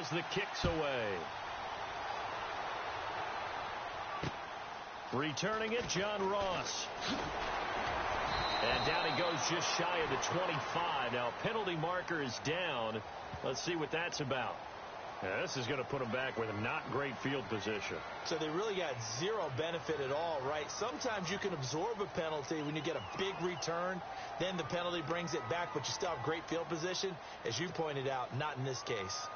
as the kick's away. Returning it, John Ross. And down he goes just shy of the 25. Now, penalty marker is down. Let's see what that's about. Yeah, this is going to put them back with a not great field position. So they really got zero benefit at all, right? Sometimes you can absorb a penalty when you get a big return. Then the penalty brings it back, but you still have great field position. As you pointed out, not in this case.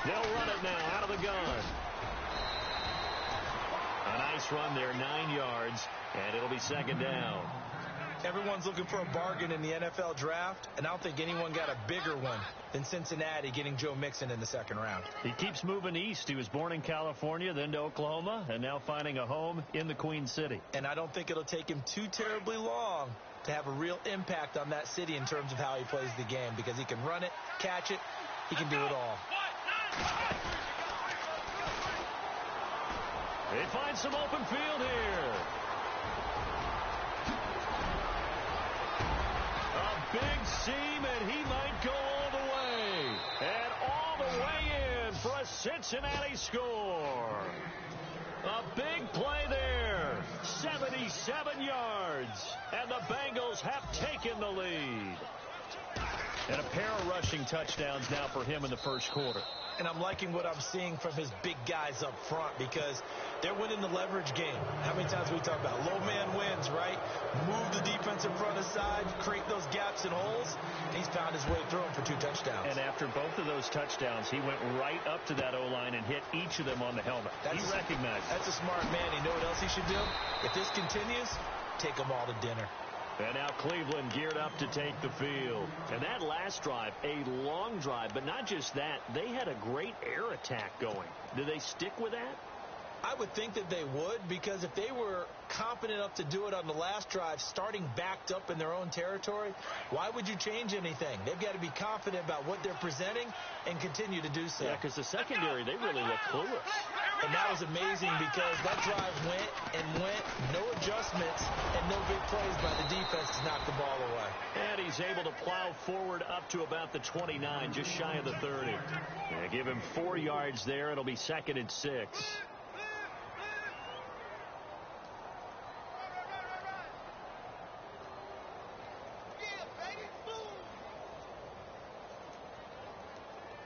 They'll run it now out of the gun. A nice run there, 9 yards, and it'll be second down. Everyone's looking for a bargain in the NFL draft, and I don't think anyone got a bigger one than Cincinnati getting Joe Mixon in the second round. He keeps moving east. He was born in California, then to Oklahoma, and now finding a home in the Queen City. And I don't think it'll take him too terribly long to have a real impact on that city in terms of how he plays the game, because he can run it, catch it, he can do it all. They find some open field here. A big seam, and he might go all the way. And all the way in for a Cincinnati score. A big play there. 77 yards. And the Bengals have taken the lead. And a pair of rushing touchdowns now for him in the first quarter. And I'm liking what I'm seeing from his big guys up front, because they're winning the leverage game. How many times we talk about low man wins, right? Move the defensive front aside, create those gaps and holes. And he's found his way through them for 2 touchdowns. And after both of those touchdowns, he went right up to that O-line and hit each of them on the helmet. He recognized it. That's a smart man. You know what else he should do? If this continues, take them all to dinner. And now Cleveland geared up to take the field. And that last drive, a long drive, but not just that. They had a great air attack going. Do they stick with that? I would think that they would, because if they were competent enough to do it on the last drive, starting backed up in their own territory, why would you change anything? They've got to be confident about what they're presenting and continue to do so. Yeah, because the secondary, they really look clueless. And that was amazing, because that drive went and went, no adjustments, and no big plays by the defense to knock the ball away. And he's able to plow forward up to about the 29, just shy of the 30. Yeah, give him 4 yards there. It'll be 2nd and 6.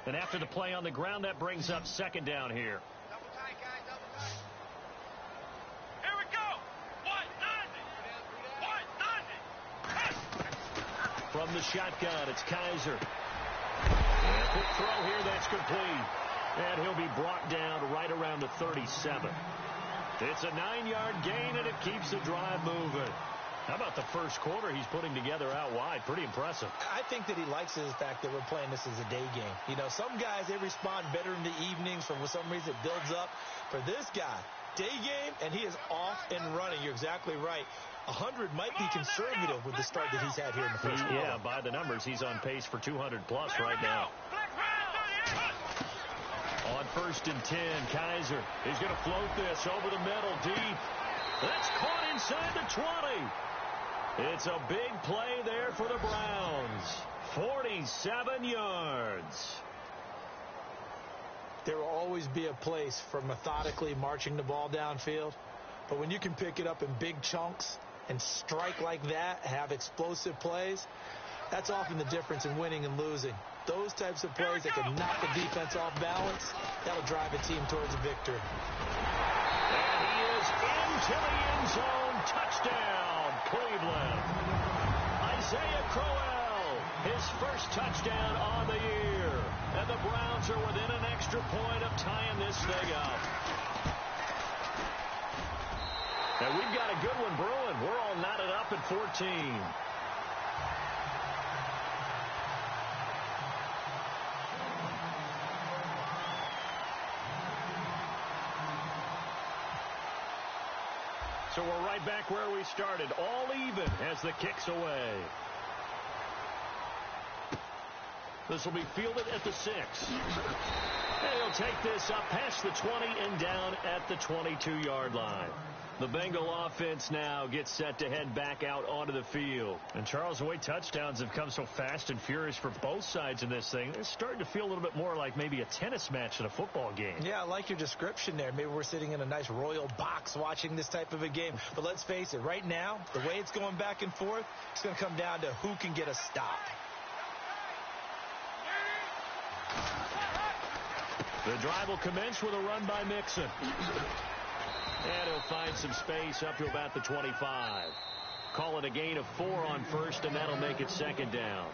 And after the play on the ground, that brings up 2nd down here. Double tight, guys, double tight. Here we go. 1-90. From the shotgun, it's Kaiser. And a quick throw here, that's complete. And he'll be brought down right around the 37. It's a 9-yard gain, and it keeps the drive moving. How about the first quarter he's putting together out wide? Pretty impressive. I think that he likes the fact that we're playing this as a day game. You know, some guys, they respond better in the evenings. For some reason, it builds up. For this guy, day game, and he is off and running. You're exactly right. 100 might be conservative with the start that he's had here in the first quarter. Yeah, by the numbers, he's on pace for 200-plus right now. On 1st and 10, Kaiser. He's going to float this over the middle, deep. That's caught inside the 20. It's a big play there for the Browns. 47 yards. There will always be a place for methodically marching the ball downfield. But when you can pick it up in big chunks and strike like that, have explosive plays, that's often the difference in winning and losing. Those types of plays that can knock the defense off balance, that'll drive a team towards a victory. And he is into the end zone. Touchdown, Cleveland. Isaiah Crowell, his first touchdown on the year. And the Browns are within an extra point of tying this thing up. And we've got a good one brewing. We're all knotted up at 14. So we're right back where we started, all even as the kick's away. This will be fielded at the 6. And he'll take this up past the 20 and down at the 22-yard line. The Bengal offense now gets set to head back out onto the field. And, Charles, the way touchdowns have come so fast and furious for both sides in this thing, it's starting to feel a little bit more like maybe a tennis match in a football game. Yeah, I like your description there. Maybe we're sitting in a nice royal box watching this type of a game. But let's face it, right now, the way it's going back and forth, it's going to come down to who can get a stop. The drive will commence with a run by Mixon. And he'll find some space up to about the 25. Call it a gain of 4 on first, and that'll make it second down.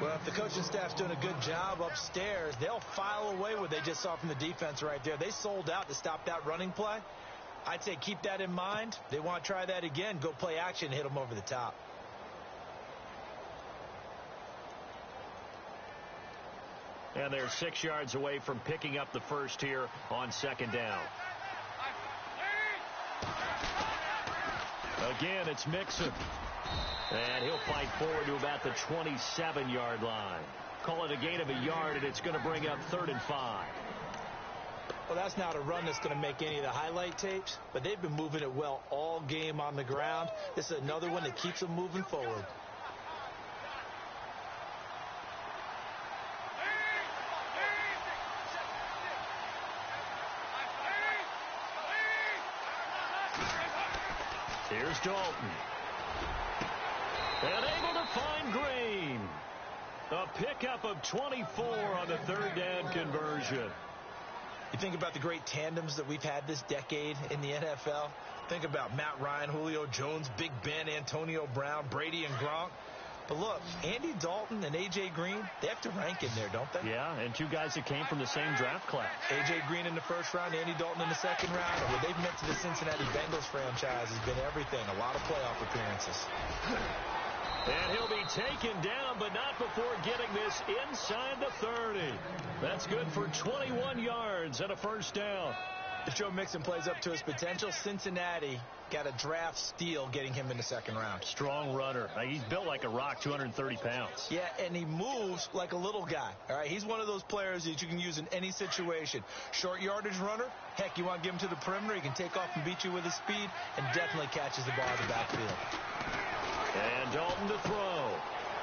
Well, if the coaching staff's doing a good job upstairs, they'll file away what they just saw from the defense right there. They sold out to stop that running play. I'd say keep that in mind. They want to try that again. Go play action and hit them over the top. And they're 6 yards away from picking up the first here on second down. Again, it's Mixon. And he'll fight forward to about the 27-yard line. Call it a gain of a yard, and it's going to bring up 3rd and 5. Well, that's not a run that's going to make any of the highlight tapes, but they've been moving it well all game on the ground. This is another one that keeps them moving forward. Here's Dalton. And able to find Green. A pickup of 24 on the 3rd down conversion. You think about the great tandems that we've had this decade in the NFL. Think about Matt Ryan, Julio Jones, Big Ben, Antonio Brown, Brady, and Gronk. But look, Andy Dalton and A.J. Green, they have to rank in there, don't they? Yeah, and 2 guys that came from the same draft class. A.J. Green in the 1st round, Andy Dalton in the 2nd round. And what they've meant to the Cincinnati Bengals franchise has been everything. A lot of playoff appearances. And he'll be taken down, but not before getting this inside the 30. That's good for 21 yards and a 1st down. If Joe Mixon plays up to his potential, Cincinnati got a draft steal getting him in the 2nd round. Strong runner. He's built like a rock, 230 pounds. Yeah, and he moves like a little guy. All right, he's one of those players that you can use in any situation. Short yardage runner. Heck, you want to give him to the perimeter, he can take off and beat you with his speed, and definitely catches the ball in the backfield. And Dalton to throw.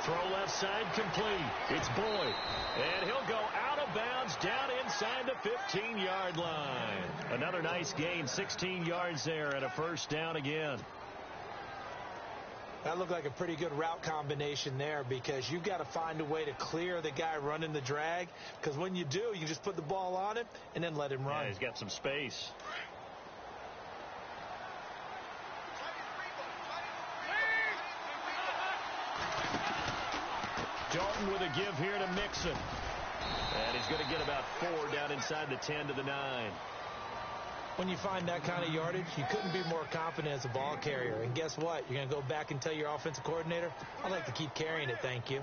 Throw left side complete. It's Boyd. And he'll go out of bounds down inside the 15-yard line. Another nice gain, 16 yards there and a 1st down again. That looked like a pretty good route combination there because you've got to find a way to clear the guy running the drag because when you do, you just put the ball on him and then let him run. Yeah, he's got some space. Dalton with a give here to Mixon. And he's going to get about 4 down inside the 10 to the 9. When you find that kind of yardage, you couldn't be more confident as a ball carrier. And guess what? You're going to go back and tell your offensive coordinator, I'd like to keep carrying it, thank you.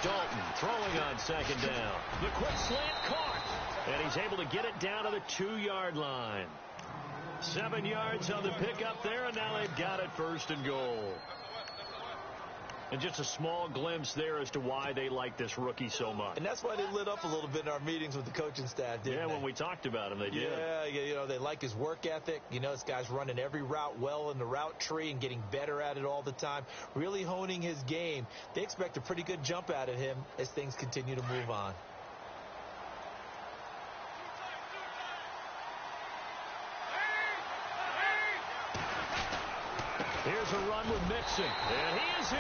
Dalton throwing on 2nd down. The quick slant caught. And he's able to get it down to the 2-yard line. 7 yards on the pickup there, and now they've got it 1st and goal. And just a small glimpse there as to why they like this rookie so much. And that's why they lit up a little bit in our meetings with the coaching staff, didn't they? When we talked about him, they did. Yeah, you know, they like his work ethic. You know, this guy's running every route well in the route tree and getting better at it all the time, really honing his game. They expect a pretty good jump out of him as things continue to move on. Here's a run with Mixon, and he is in.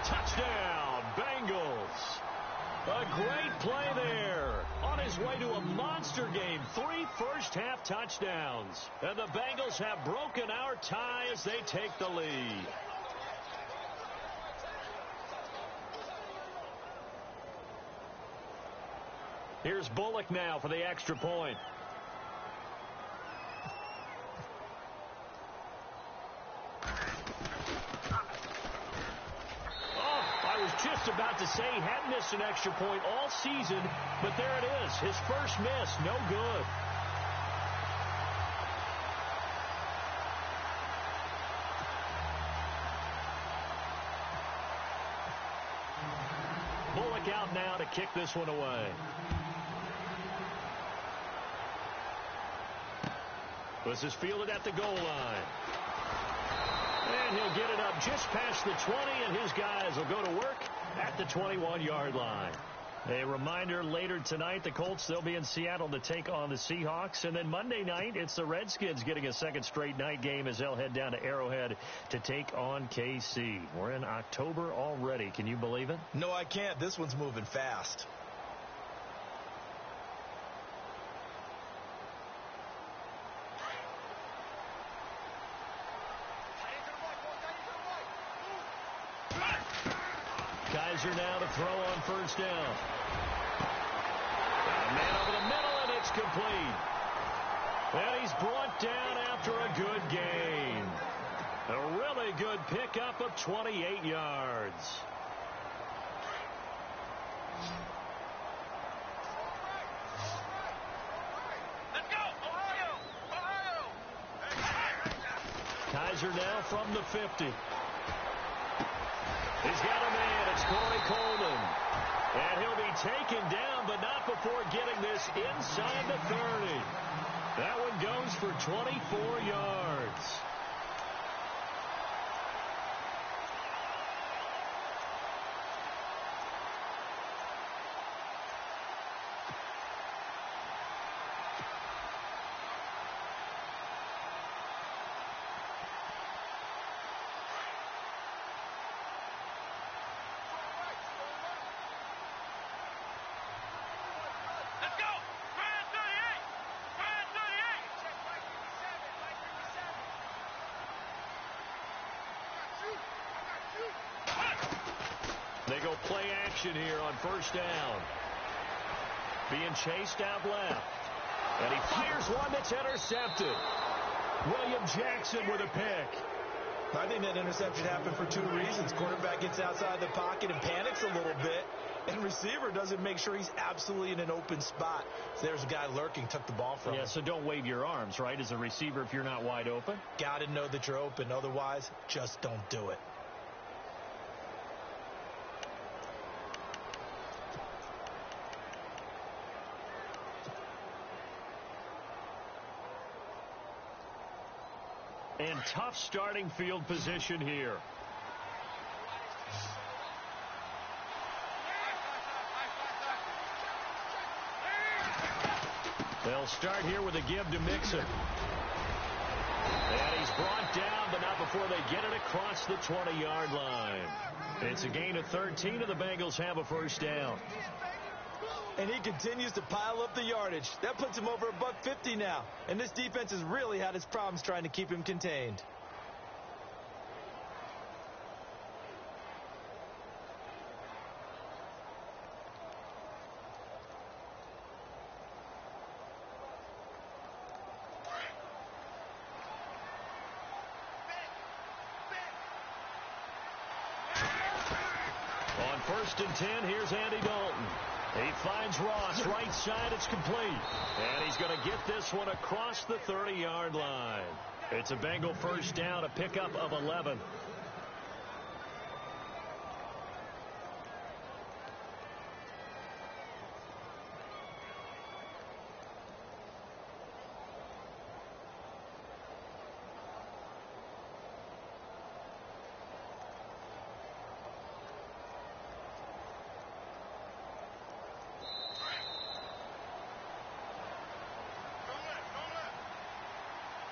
Touchdown, Bengals. A great play there. On his way to a monster game, 3 first-half touchdowns. And the Bengals have broken our tie as they take the lead. Here's Bullock now for the extra point. Just just about to say he hadn't missed an extra point all season, but there it is. His first miss, no good. Bullock out now to kick this one away. This is fielded at the goal line. And he'll get it up just past the 20, and his guys will go to work at the 21-yard line. A reminder, later tonight, the Colts, they'll be in Seattle to take on the Seahawks. And then Monday night, it's the Redskins getting a second straight night game as they'll head down to Arrowhead to take on KC. We're in October already. Can you believe it? No, I can't. This one's moving fast. Kaiser now to throw on first down. A man over the middle, and it's complete. And he's brought down after a good gain. A really good pickup of 28 yards. Let's go, Ohio! Ohio! Kaiser now from the 50. He's got a man. It's Corey Coleman. And he'll be taken down, but not before getting this inside the 30. That one goes for 24 yards. They go play action here on first down. Being chased out left. And he fires one that's intercepted. William Jackson with a pick. I think that interception happened for two reasons. Quarterback gets outside the pocket and panics a little bit. And receiver doesn't make sure he's absolutely in an open spot. So there's a guy lurking, took the ball from him. Yeah, so don't wave your arms, right, as a receiver if you're not wide open. Got to know that you're open. Otherwise, just don't do it. And tough starting field position here. They'll start here with a give to Mixon. And he's brought down, but not before they get it across the 20-yard line. It's a gain of 13, and the Bengals have a first down. And he continues to pile up the yardage. That puts him over $150 now. And this defense has really had its problems trying to keep him contained. On 1st and 10, here's Andy Dalton. He finds Ross, right side, it's complete. And he's going to get this one across the 30-yard line. It's a Bengal first down, a pickup of 11.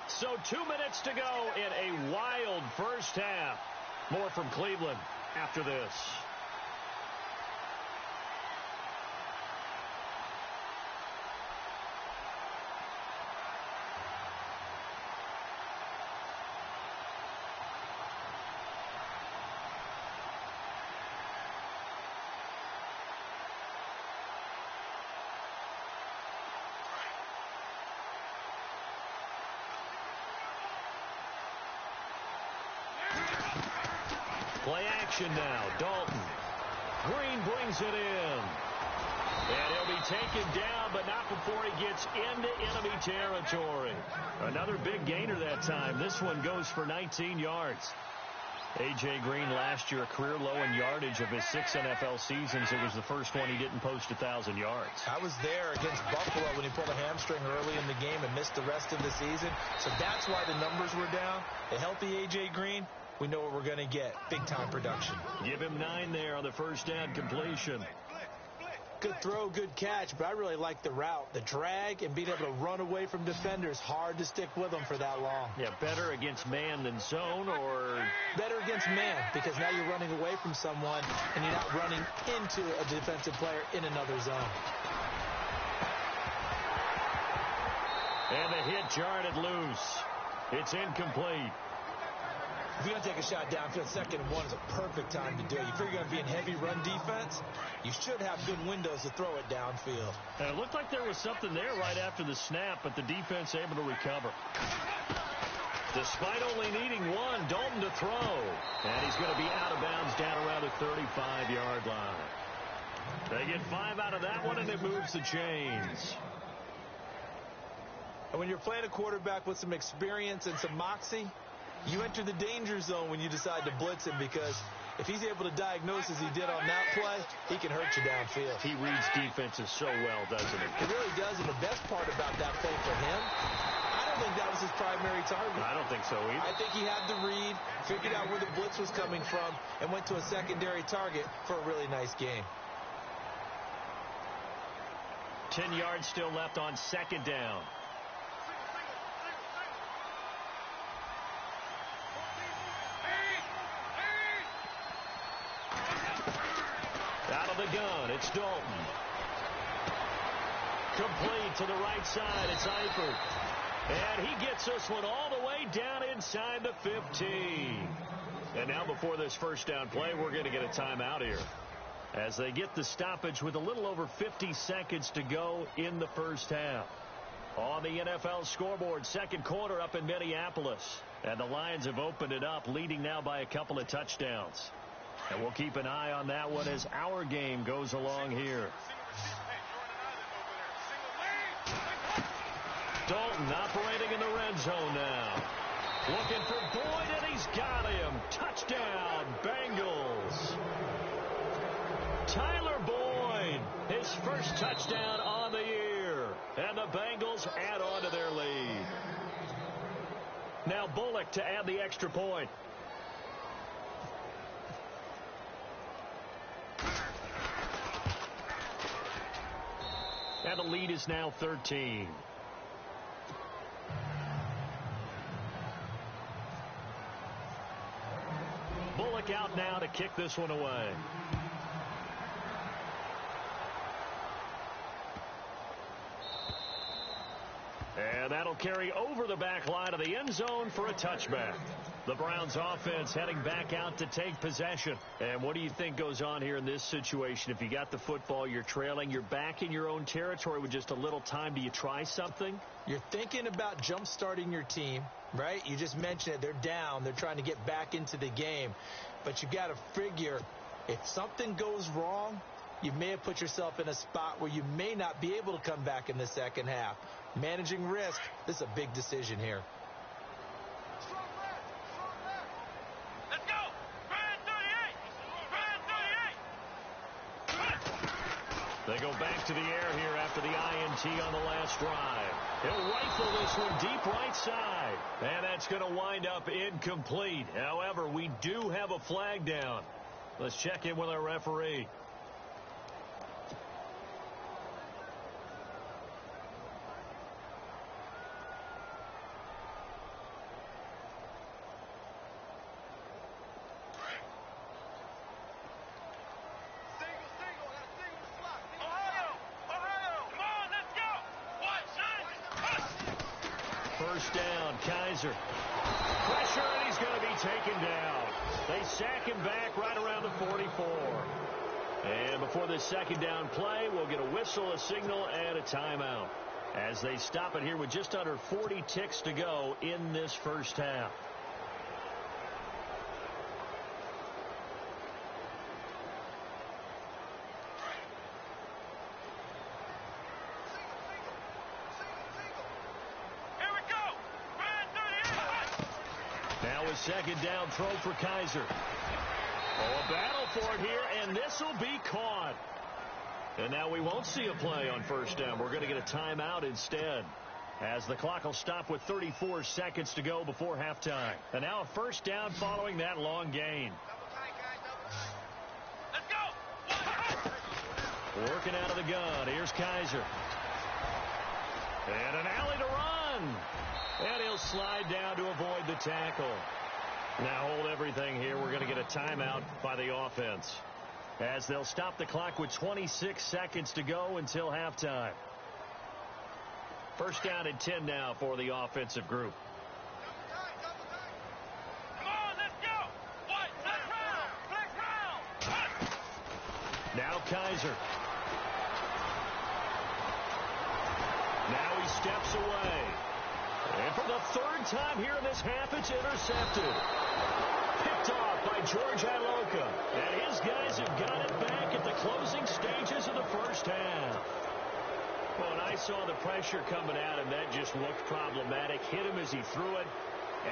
So 2 minutes to go in a wild first half. More from Cleveland after this. Play action now. Dalton. Green brings it in. And he'll be taken down, but not before he gets into enemy territory. Another big gainer that time. This one goes for 19 yards. A.J. Green last year, a career low in yardage of his 6 NFL seasons. It was the first one he didn't post 1,000 yards. I was there against Buffalo when he pulled a hamstring early in the game and missed the rest of the season. So that's why the numbers were down. A healthy A.J. Green, we know what we're going to get. Big-time production. Give him 9 there on the first down completion. Good throw, good catch, but I really like the route. The drag and being able to run away from defenders, hard to stick with them for that long. Yeah, better against man than zone, or better against man, because now you're running away from someone and you're not running into a defensive player in another zone. And the hit jarred it loose. It's incomplete. If you're going to take a shot downfield, 2nd and 1 is a perfect time to do it. You figure you're going to be in heavy run defense, you should have good windows to throw it downfield. And it looked like there was something there right after the snap, but the defense able to recover. Despite only needing 1, Dalton to throw. And he's going to be out of bounds down around the 35-yard line. They get 5 out of that one, and it moves the chains. And when you're playing a quarterback with some experience and some moxie, you enter the danger zone when you decide to blitz him, because if he's able to diagnose as he did on that play, he can hurt you downfield. He reads defenses so well, doesn't he? He really does, and the best part about that play for him, I don't think that was his primary target. I don't think so either. I think he had the read, figured out where the blitz was coming from, and went to a secondary target for a really nice game. 10 yards still left on 2nd down. Out of the gun, it's Dalton. Complete to the right side, it's Eifert. And he gets this one all the way down inside the 15. And now before this first down play, we're going to get a timeout here, as they get the stoppage with a little over 50 seconds to go in the first half. On the NFL scoreboard, 2nd quarter up in Minneapolis. And the Lions have opened it up, leading now by a couple of touchdowns. And we'll keep an eye on that one as our game goes along here. Dalton operating in the red zone now. Looking for Boyd, and he's got him. Touchdown, Bengals. Tyler Boyd, his first touchdown on the year. And the Bengals add on to their lead. Now Bullock to add the extra point. And the lead is now 13. Bullock out now to kick this one away. And that'll carry over the back line of the end zone for a touchback. The Browns offense heading back out to take possession. And what do you think goes on here in this situation? If you got the football, you're trailing, you're back in your own territory with just a little time. Do you try something? You're thinking about jump-starting your team, right? You just mentioned it. They're down. They're trying to get back into the game. But you got to figure, if something goes wrong, you may have put yourself in a spot where you may not be able to come back in the second half. Managing risk, this is a big decision here. Let's go! Brian 38! They go back to the air here after the INT on the last drive. He'll rifle this one deep right side. And that's going to wind up incomplete. However, we do have a flag down. Let's check in with our referee. First down, Kaiser. Pressure, and he's going to be taken down. They sack him back right around the 44. And before this second down play, we'll get a whistle, a signal, and a timeout, as they stop it here with just under 40 ticks to go in this first half. a second down throw for Kaiser. Oh, a battle for it here, and this will be caught. And now we won't see a play on first down. We're going to get a timeout instead, as the clock will stop with 34 seconds to go before halftime. And now a first down following that long gain. Let's go. Working out of the gun. Here's Kaiser. And an alley to run. And he'll slide down to avoid the tackle. Now hold everything here. We're going to get a timeout by the offense, as they'll stop the clock with 26 seconds to go until halftime. First down and 10 now for the offensive group. Come on, let's go. One, flex round. Now Kaiser. Now he steps away. And for the third time here in this half, it's intercepted. Picked off by George Iloka. And his guys have got it back at the closing stages of the first half. Well, and I saw the pressure coming at him. That just looked problematic. Hit him as he threw it,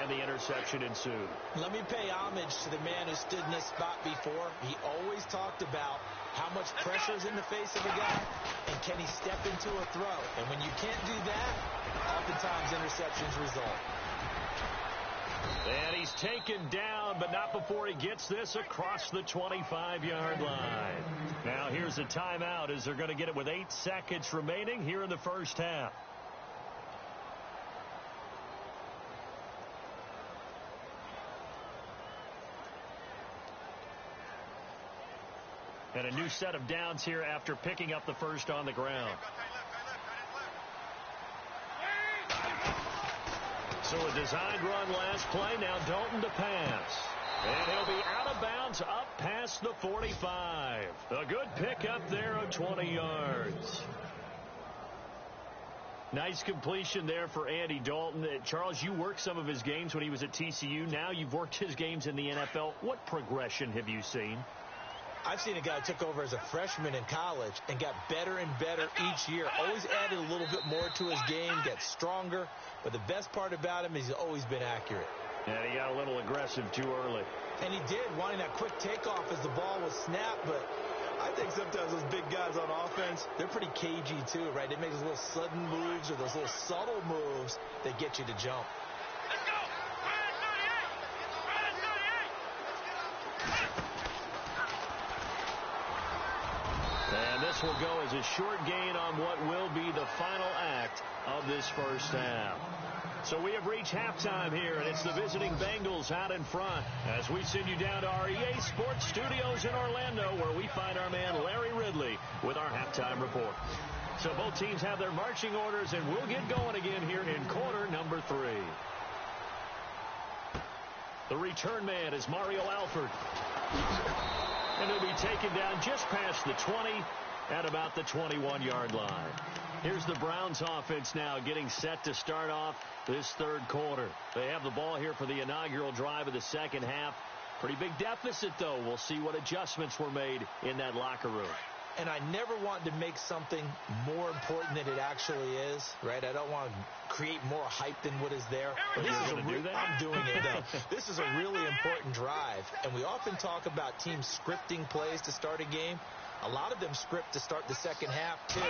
and the interception ensued. Let me pay homage to the man who stood in this spot before. He always talked about how much pressure is in the face of a guy, and can he step into a throw. And when you can't do that, oftentimes interceptions result. And he's taken down, but not before he gets this across the 25-yard line. Now here's a timeout, as they're going to get it with 8 seconds remaining here in the first half. And a new set of downs here after picking up the first on the ground. So a designed run last play. Now Dalton to pass. And he'll be out of bounds up past the 45. A good pickup there of 20 yards. Nice completion there for Andy Dalton. Charles, you worked some of his games when he was at TCU. Now you've worked his games in the NFL. What progression have you seen? I've seen a guy who took over as a freshman in college and got better and better each year. Always added a little bit more to his game, gets stronger. But the best part about him is he's always been accurate. And he got a little aggressive too early. And he did, wanting that quick takeoff as the ball was snapped. But I think sometimes those big guys on offense, they're pretty cagey too, right? They make those little sudden moves or those little subtle moves that get you to jump. Let's go. Run 38. And this will go as a short gain on what will be the final act of this first half. So we have reached halftime here, and it's the visiting Bengals out in front as we send you down to our EA Sports Studios in Orlando, where we find our man Larry Ridley with our halftime report. So both teams have their marching orders, and we'll get going again here in quarter number 3. The return man is Mario Alford. And he'll be taken down just past the 20 at about the 21-yard line. Here's the Browns offense now getting set to start off this third quarter. They have the ball here for the inaugural drive of the second half. Pretty big deficit, though. We'll see what adjustments were made in that locker room. And I never want to make something more important than it actually is, right? I don't want to create more hype than what is there. But this is I'm doing it, though. This is a really important drive. And we often talk about teams scripting plays to start a game. A lot of them script to start the second half, too.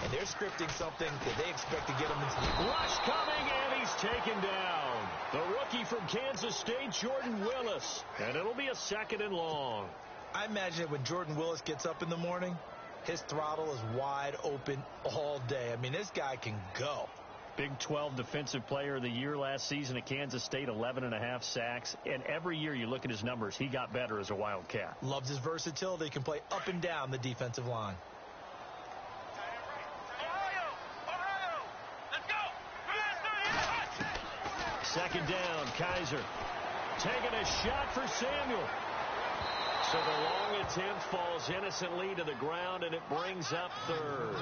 And they're scripting something that they expect to get them into the rush coming, and he's taken down. The rookie from Kansas State, Jordan Willis. And it'll be a second and long. I imagine when Jordan Willis gets up in the morning, his throttle is wide open all day. I mean, this guy can go. Big 12 Defensive Player of the Year last season at Kansas State, 11.5 sacks. And every year you look at his numbers, he got better as a Wildcat. Loves his versatility. Can play up and down the defensive line. Ohio, let's go. Second down, Kaiser. Taking a shot for Samuel. So the long attempt falls innocently to the ground, and it brings up third.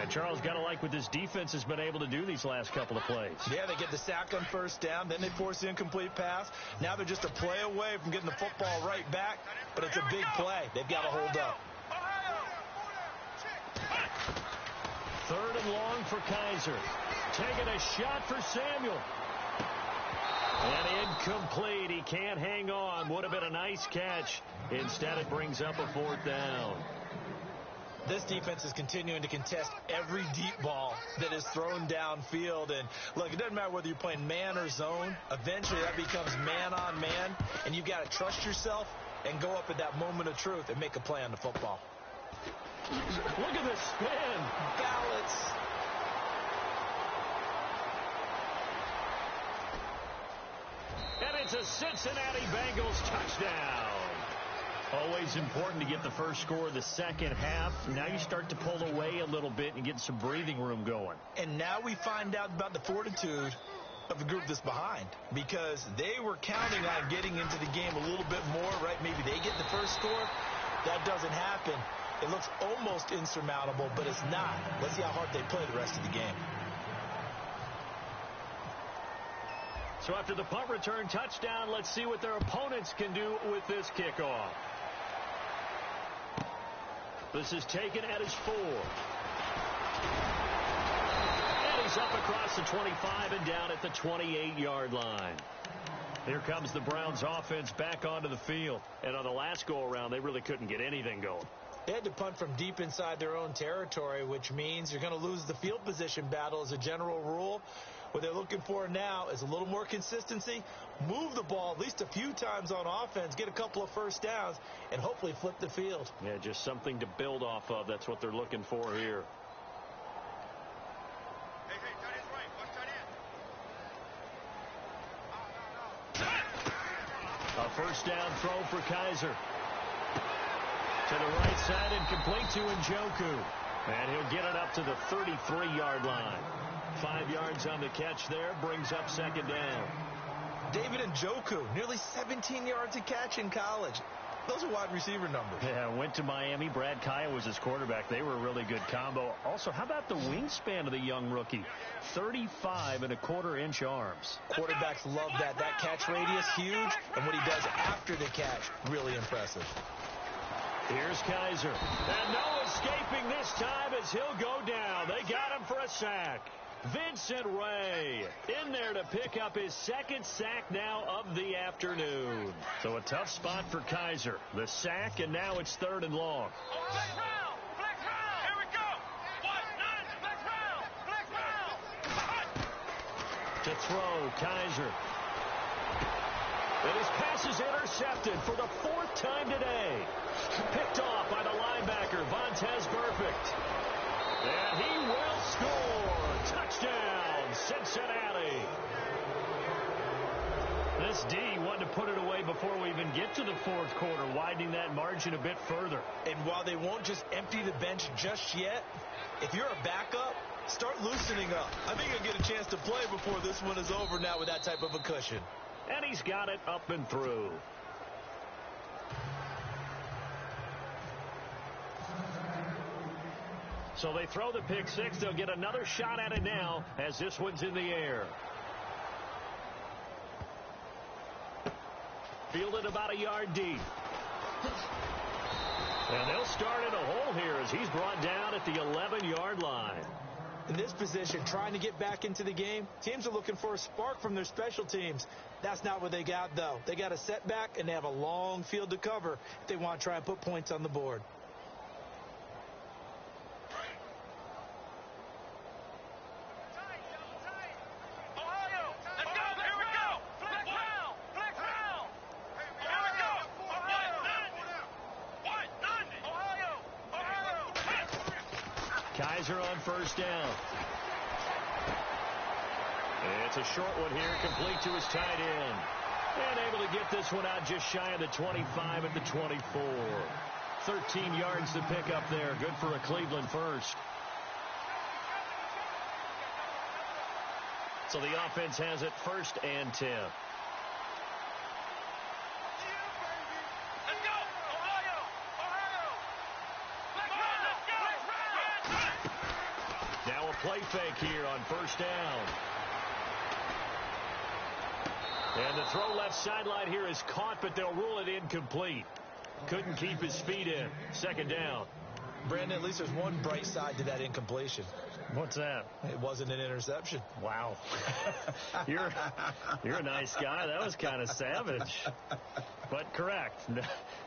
And Charles, got to like what this defense has been able to do these last couple of plays. Yeah, they get the sack on first down, then they force the incomplete pass. Now they're just a play away from getting the football right back, but it's a big play. They've got to hold up. Third and long for Kaiser. Taking a shot for Samuel. And incomplete. He can't hang on. Would have been a nice catch. Instead, it brings up a 4th down. This defense is continuing to contest every deep ball that is thrown downfield. And, look, it doesn't matter whether you're playing man or zone. Eventually, that becomes man-on-man, and you've got to trust yourself and go up at that moment of truth and make a play on the football. Look at this spin. Balance. And it's a Cincinnati Bengals touchdown. Always important to get the first score of the second half. Now you start to pull away a little bit and get some breathing room going. And now we find out about the fortitude of the group that's behind, because they were counting on getting into the game a little bit more, right? Maybe they get the first score. That doesn't happen. It looks almost insurmountable, but it's not. Let's see how hard they play the rest of the game. So after the punt return touchdown, let's see what their opponents can do with this kickoff. This is taken at his 4. And he's up across the 25 and down at the 28-yard line. Here comes the Browns offense back onto the field. And on the last go-around, they really couldn't get anything going. They had to punt from deep inside their own territory, which means you're going to lose the field position battle as a general rule. What they're looking for now is a little more consistency, move the ball at least a few times on offense, get a couple of first downs, and hopefully flip the field. Yeah, just something to build off of. That's what they're looking for here. Hey, tight end's right. Watch tight end. A first down throw for Kaiser. To the right side and complete to Njoku. And he'll get it up to the 33-yard line. 5 yards on the catch there, brings up second down. David Njoku, nearly 17 yards a catch in college. Those are wide receiver numbers. Yeah, went to Miami. Brad Kaya was his quarterback. They were a really good combo. Also, how about the wingspan of the young rookie? 35.25-inch arms. Quarterbacks love that. That catch radius, huge. And what he does after the catch, really impressive. Here's Kaiser. And no escaping this time as he'll go down. They got him for a sack. Vincent Ray in there to pick up his second sack now of the afternoon. So a tough spot for Kaiser. The sack, and now it's 3rd and long. Flex round! Flex round! Here we go! 1-9! Flex round! Flex round! To throw, Kaiser. And his pass is intercepted for the 4th time today. Picked off by the linebacker, Vontaze Burfict. And he will score. Touchdown, Cincinnati. This D wanted to put it away before we even get to the 4th quarter, widening that margin a bit further. And while they won't just empty the bench just yet, if you're a backup, start loosening up. I think you'll get a chance to play before this one is over now with that type of a cushion. And he's got it up and through. So they throw the pick six. They'll get another shot at it now as this one's in the air. Fielded about a yard deep. And they'll start in a hole here as he's brought down at the 11-yard line. In this position, trying to get back into the game, teams are looking for a spark from their special teams. That's not what they got, though. They got a setback, and they have a long field to cover if they want to try and put points on the board. Kaiser on first down. It's a short one here, complete to his tight end. And able to get this one out just shy of the 25 at the 24. 13 yards to pick up there. Good for a Cleveland first. So the offense has it 1st and 10. Now a play fake here on first down. And the throw left sideline here is caught, but they'll rule it incomplete. Couldn't keep his feet in. 2nd down. Brandon, at least there's one bright side to that incompletion. What's that? It wasn't an interception. Wow. You're a nice guy. That was kind of savage. But correct.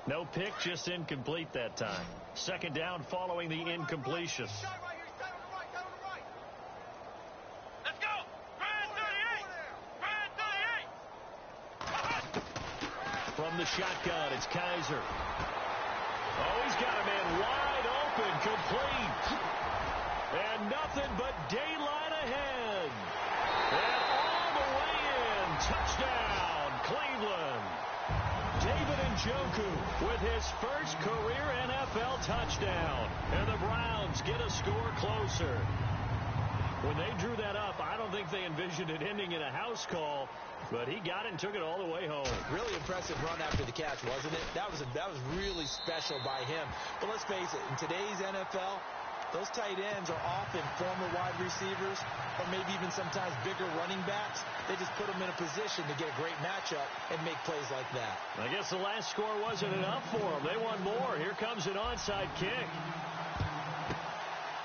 No pick, just incomplete that time. Second down following the incompletion. Let's go! Grind 38! From the shotgun, it's Kaiser. Oh, he's got a man wide open, complete. And nothing but daylight ahead. And all the way in. Touchdown, Cleveland. David Njoku with his first career NFL touchdown. And the Browns get a score closer. When they drew that up, I don't think they envisioned it ending in a house call, but he got it and took it all the way home. Really impressive run after the catch, wasn't it? That was really special by him. But let's face it, in today's NFL, those tight ends are often former wide receivers or maybe even sometimes bigger running backs. They just put them in a position to get a great matchup and make plays like that. I guess the last score wasn't enough for them. They want more. Here comes an onside kick.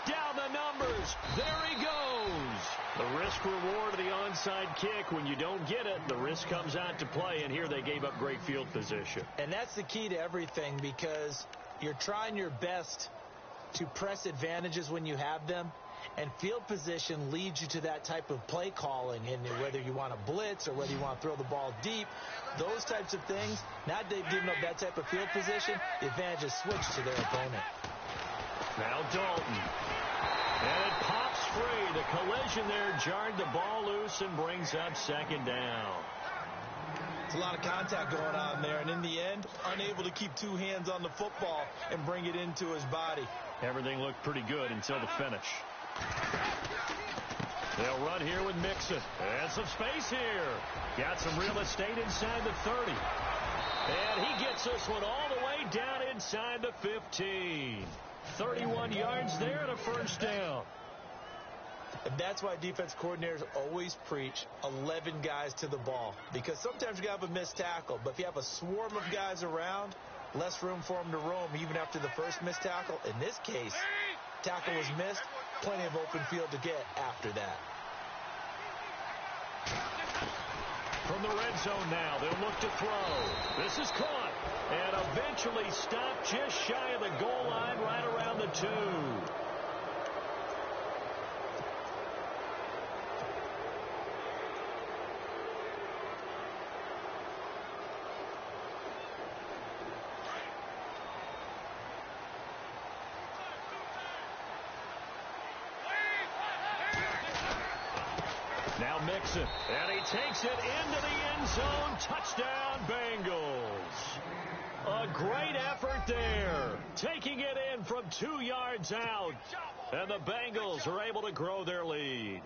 Down the numbers. There he goes. The risk-reward of the onside kick. When you don't get it, the risk comes out to play, and here they gave up great field position. And that's the key to everything, because you're trying your best to press advantages when you have them, and field position leads you to that type of play calling. And whether you want to blitz or whether you want to throw the ball deep, those types of things, now they've given up that type of field position, the advantage is switched to their opponent. Now Dalton. And it pops free. The collision there jarred the ball loose and brings up second down. It's a lot of contact going on there, and in the end, unable to keep two hands on the football and bring it into his body. Everything looked pretty good until the finish. They'll run here with Mixon. And some space here. Got some real estate inside the 30. And he gets this one all the way down inside the 15. 31 yards there and a first down. And that's why defense coordinators always preach 11 guys to the ball, because sometimes you have a missed tackle, but if you have a swarm of guys around, less room for them to roam even after the first missed tackle. In this case, tackle was missed, plenty of open field to get after that. From the red zone now, they'll look to throw. This is caught and eventually stopped just shy of the goal line, right around the 2. Now Mixon, and he takes it into the end zone. Touchdown, Bengals. A great effort there, taking it in from 2 yards out, and the Bengals are able to grow their lead.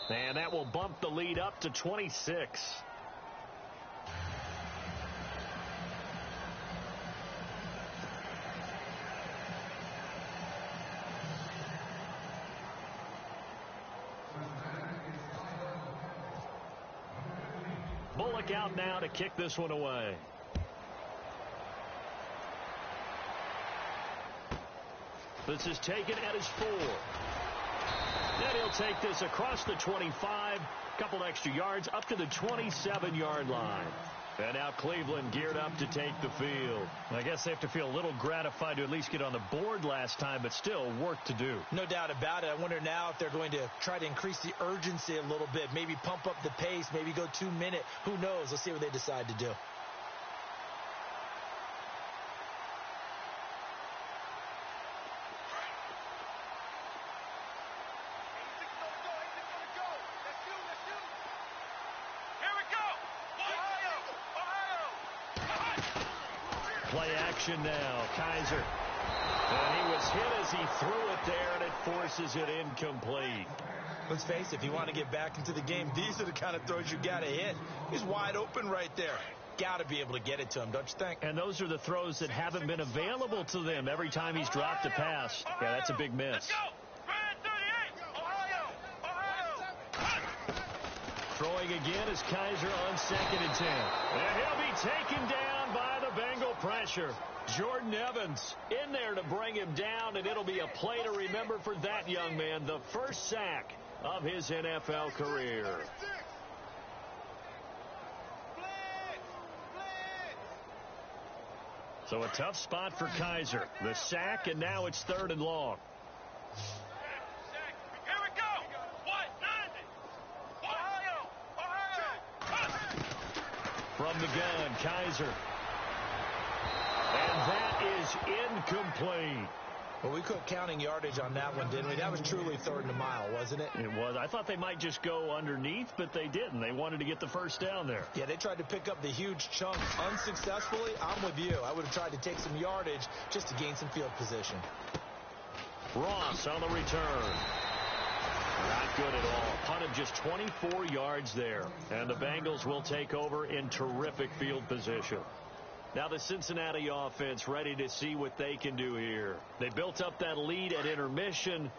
And that will bump the lead up to 26. Bullock out now to kick this one away. This is taken at his 4. Then he'll take this across the 25, couple extra yards up to the 27-yard line. And now Cleveland geared up to take the field. I guess they have to feel a little gratified to at least get on the board last time, but still work to do. No doubt about it. I wonder now if they're going to try to increase the urgency a little bit, maybe pump up the pace, maybe go 2-minute. Who knows? Let's see what they decide to do. Play action now. Kaiser. And he was hit as he threw it there, and it forces it incomplete. Let's face it, if you want to get back into the game, these are the kind of throws you got to hit. He's wide open right there. Got to be able to get it to him, don't you think? And those are the throws that haven't been available to them every time he's dropped a pass. Yeah, that's a big miss. Let's go! Grind 38! Ohio! Throwing throwing again is Kaiser on 2nd and 10. And he'll be taken down by the Bengal pressure. Jordan Evans in there to bring him down, and it'll be a play to remember for that young man. The first sack of his NFL career. So a tough spot for Kaiser. The sack, and now it's 3rd and long. Here we go. 190. Ohio. From the gun, Kaiser. And that is incomplete. Well, we quit counting yardage on that one, didn't we? That was truly 3rd and a mile, wasn't it? It was. I thought they might just go underneath, but they didn't. They wanted to get the first down there. Yeah, they tried to pick up the huge chunk unsuccessfully. I'm with you. I would have tried to take some yardage just to gain some field position. Ross on the return. Not good at all. Punt of just 24 yards there. And the Bengals will take over in terrific field position. Now the Cincinnati offense ready to see what they can do here. They built up that lead at intermission,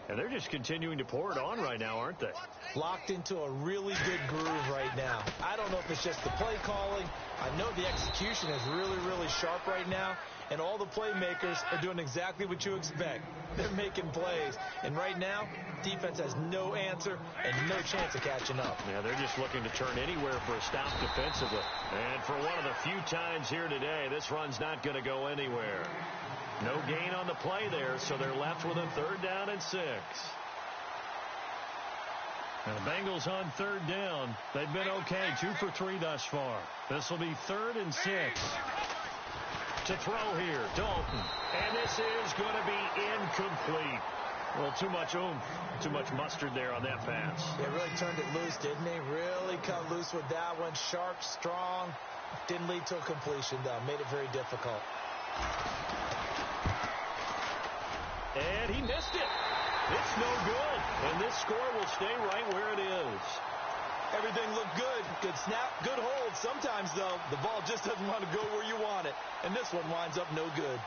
and they're just continuing to pour it on right now, aren't they? Locked into a really good groove right now. I don't know if it's just the play calling. I know the execution is really, really sharp right now, and all the playmakers are doing exactly what you expect. They're making plays, and right now, defense has no answer and no chance of catching up. Yeah, they're just looking to turn anywhere for a stop defensively. And for one of the few times here today, this run's not going to go anywhere. No gain on the play there, so they're left with a 3rd down and 6. And the Bengals on 3rd down. They've been okay, 2 for 3 thus far. This will be 3rd and 6. To throw here, Dalton. And this is going to be incomplete. Well, too much oomph, too much mustard there on that pass. Yeah, really turned it loose, didn't he? Really cut loose with that one. Sharp, strong. Didn't lead to a completion, though. Made it very difficult. And he missed it. It's no good. And this score will stay right where it is. Everything looked good. Good snap, good hold. Sometimes, though, the ball just doesn't want to go where you want it. And this one winds up no good.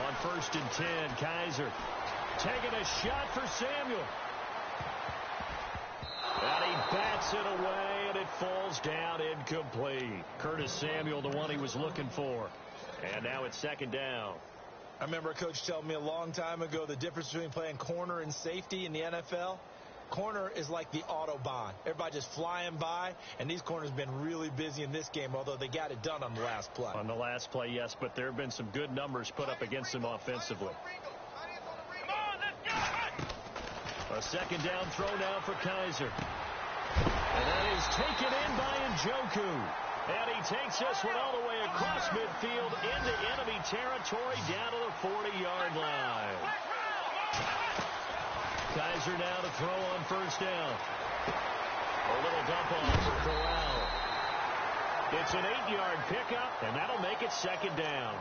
On 1st and 10, Kaiser taking a shot for Samuel. And he bats it away, and it falls down incomplete. Curtis Samuel, the one he was looking for. And now it's 2nd down. I remember a coach telling me a long time ago the difference between playing corner and safety in the NFL. Corner is like the Autobahn. Everybody just flying by, and these corners have been really busy in this game, although they got it done on the last play. On the last play, yes, but there have been some good numbers put up against them offensively. A 2nd down throw now for Kaiser. And that is taken in by Njoku. And he takes this one all the way across midfield into enemy territory down to the 40-yard line. Kaiser now to throw on 1st down. A little dump off for Corral. It's an 8-yard pickup, and that'll make it 2nd down.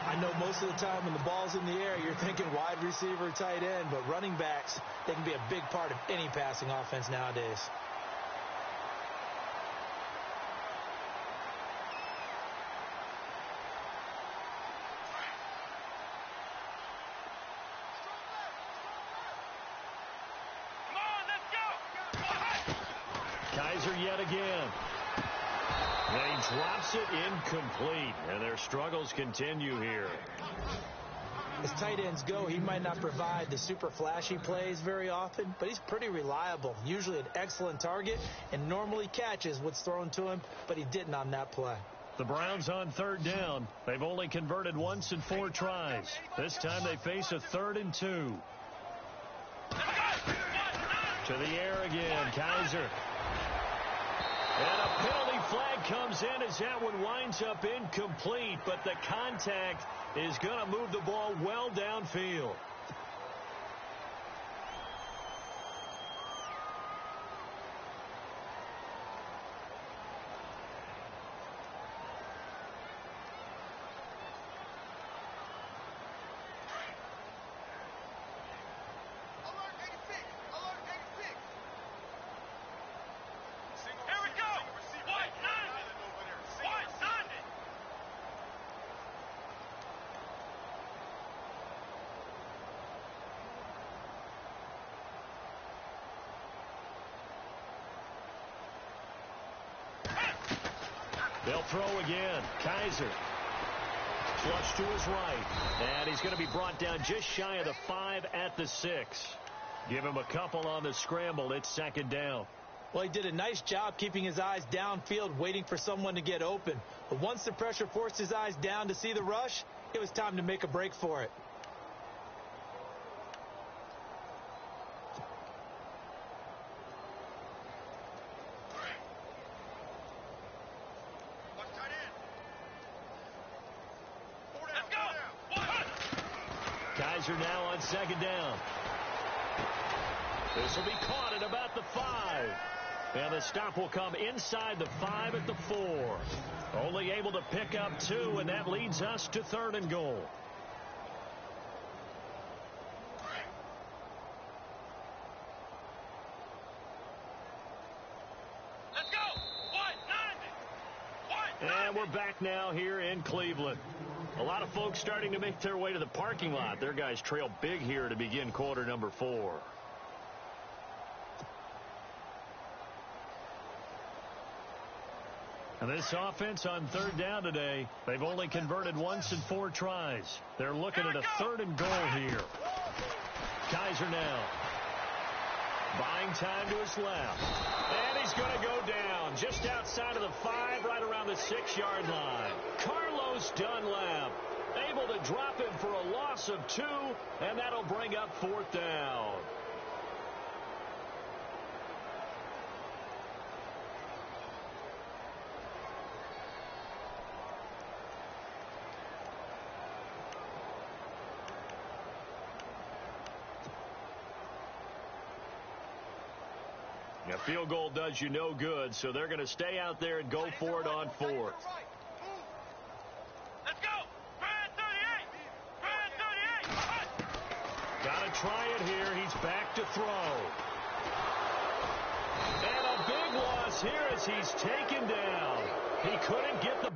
I know most of the time when the ball's in the air, you're thinking wide receiver, tight end, but running backs, they can be a big part of any passing offense nowadays. Kaiser yet again. And he drops it incomplete, and their struggles continue here. As tight ends go, he might not provide the super flashy plays very often, but he's pretty reliable. Usually an excellent target and normally catches what's thrown to him, but he didn't on that play. The Browns on 3rd down. They've only converted once in 4 tries. This time they face a 3rd and 2. To the air again, Kaiser. And a penalty flag comes in as that one winds up incomplete, but the contact is going to move the ball well downfield. They'll throw again. Kaiser. Flush to his right. And he's going to be brought down just shy of the 5 at the 6. Give him a couple on the scramble. It's second down. Well, he did a nice job keeping his eyes downfield, waiting for someone to get open. But once the pressure forced his eyes down to see the rush, it was time to make a break for it. Kaiser now on second down. This will be caught at about the 5. And the stop will come inside the 5 at the 4. Only able to pick up 2, and that leads us to 3rd and goal. Let's go. 190. And we're back now here in Cleveland. A lot of folks starting to make their way to the parking lot. Their guys trail big here to begin quarter number 4. And this offense on 3rd down today, they've only converted once in 4 tries. They're looking at a 3rd and goal here. Kaiser now. Buying time to his left. And he's going to go down just outside of the 5, right around the 6-yard line. Carlos Dunlap able to drop him for a loss of 2, and that'll bring up 4th down. A field goal does you no good, so they're going to stay out there and go for it on 4th. Let's go. 38. Got to try it here. He's back to throw. And a big loss here as he's taken down. He couldn't get the...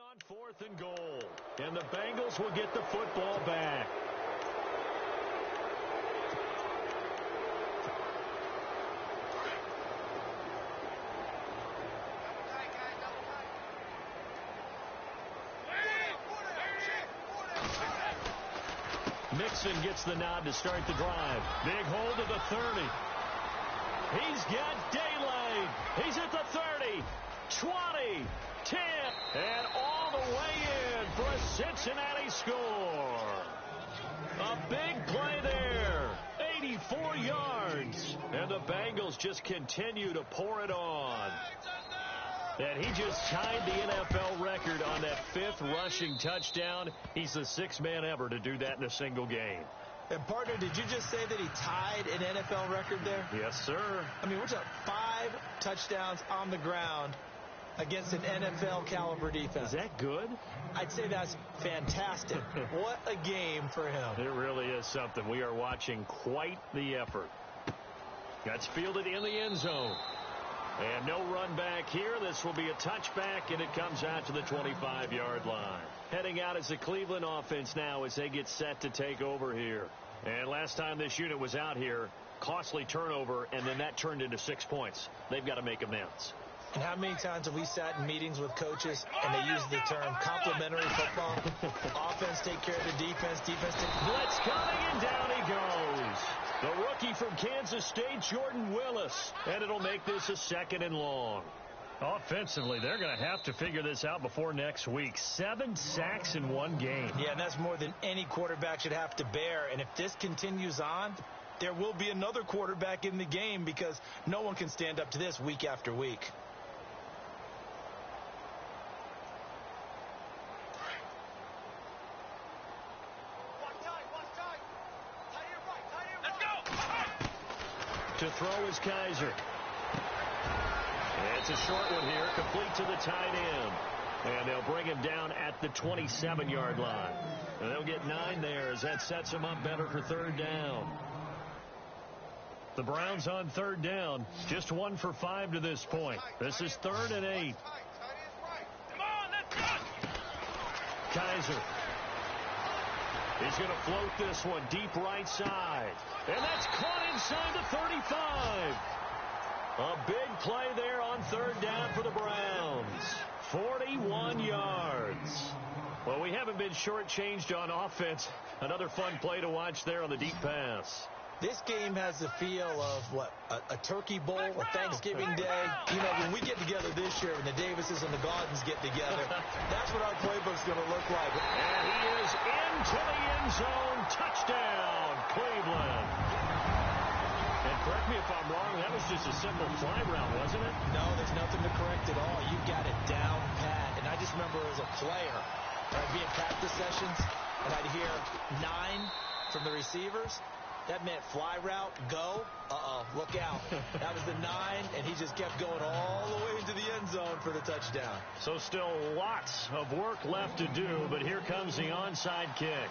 on 4th and goal. And the Bengals will get the football back. Mixon gets the nod to start the drive. Big hold to the 30. He's got daylight. He's at the 30, 20, 10, and all the way in for a Cincinnati score. A big play there. 84 yards. And the Bengals just continue to pour it on. And he just tied the NFL record on that 5th rushing touchdown. He's the 6th man ever to do that in a single game. And, partner, did you just say that he tied an NFL record there? Yes, sir. I mean, we're talking 5 touchdowns on the ground against an NFL-caliber defense. Is that good? I'd say that's fantastic. What a game for him. It really is something. We are watching quite the effort. That's fielded in the end zone. And no run back here. This will be a touchback, and it comes out to the 25-yard line. Heading out as the Cleveland offense now as they get set to take over here. And last time this unit was out here, costly turnover, and then that turned into 6 points. They've got to make amends. And how many times have we sat in meetings with coaches and they use the term complementary football? Offense take care of the defense, defense take care of the blitz coming, and down he goes. The rookie from Kansas State, Jordan Willis. And it'll make this a 2nd and long. Offensively, they're going to have to figure this out before next week. 7 sacks in one game. Yeah, and that's more than any quarterback should have to bear. And if this continues on, there will be another quarterback in the game because no one can stand up to this week after week. To throw is Kaiser. It's a short one here, complete to the tight end. And they'll bring him down at the 27-yard line. And they'll get 9 there as that sets them up better for third down. The Browns on third down, just 1 for 5 to this point. This is 3rd and 8. Come on, let's go. Kaiser. He's going to float this one deep right side. And that's caught inside the 35. A big play there on third down for the Browns. 41 yards. Well, we haven't been shortchanged on offense. Another fun play to watch there on the deep pass. This game has the feel of, what, a turkey bowl, a Thanksgiving day. You know, when we get together this year, when the Davises and the Gaudens get together, that's what our playbook's going to look like. And he is into the end zone. Touchdown, Cleveland. And correct me if I'm wrong, that was just a simple fly route, wasn't it? No, there's nothing to correct at all. You got it down pat. And I just remember as a player, I'd be in practice sessions, and I'd hear 9 from the receivers. That meant fly route, go, look out. That was the 9, and he just kept going all the way into the end zone for the touchdown. So still lots of work left to do, but here comes the onside kick.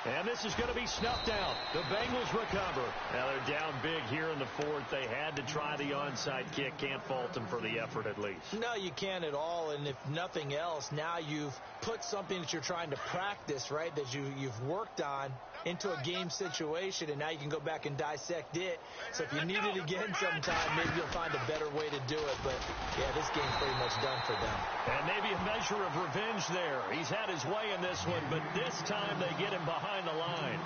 And this is going to be snuffed out. The Bengals recover. Now they're down big here in the 4th. They had to try the onside kick. Can't fault them for the effort at least. No, you can't at all. And if nothing else, now you've put something that you're trying to practice, right, that you've worked on into a game situation, and now you can go back and dissect it. So if you need it again sometime, maybe you'll find a better way to do it. But, yeah, this game's pretty much done for them. And maybe a measure of revenge there. He's had his way in this one, but this time they get him behind the line.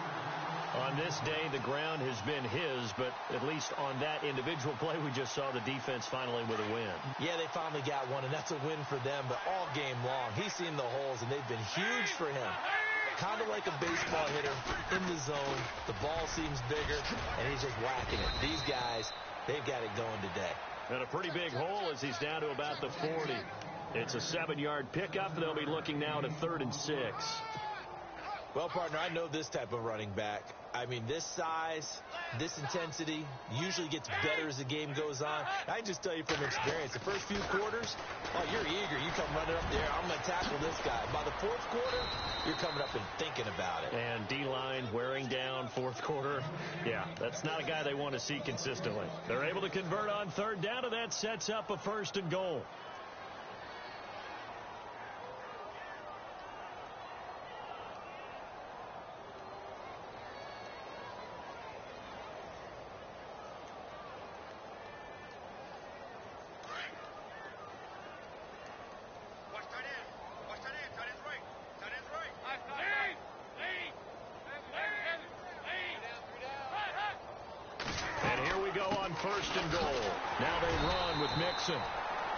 On this day, the ground has been his, but at least on that individual play, we just saw the defense finally with a win. Yeah, they finally got one, and that's a win for them, but all game long, he's seen the holes, and they've been huge for him. Kind of like a baseball hitter in the zone. The ball seems bigger, and he's just whacking it. These guys, they've got it going today. And a pretty big hole as he's down to about the 40. It's a 7-yard pickup. They'll be looking now to 3rd and 6. Well, partner, I know this type of running back. I mean, this size, this intensity usually gets better as the game goes on. I can just tell you from experience, the first few quarters, oh, you're eager. You come running up there, I'm going to tackle this guy. By the 4th quarter, you're coming up and thinking about it. And D-line wearing down 4th quarter. Yeah, that's not a guy they want to see consistently. They're able to convert on 3rd down, and that sets up a 1st and goal.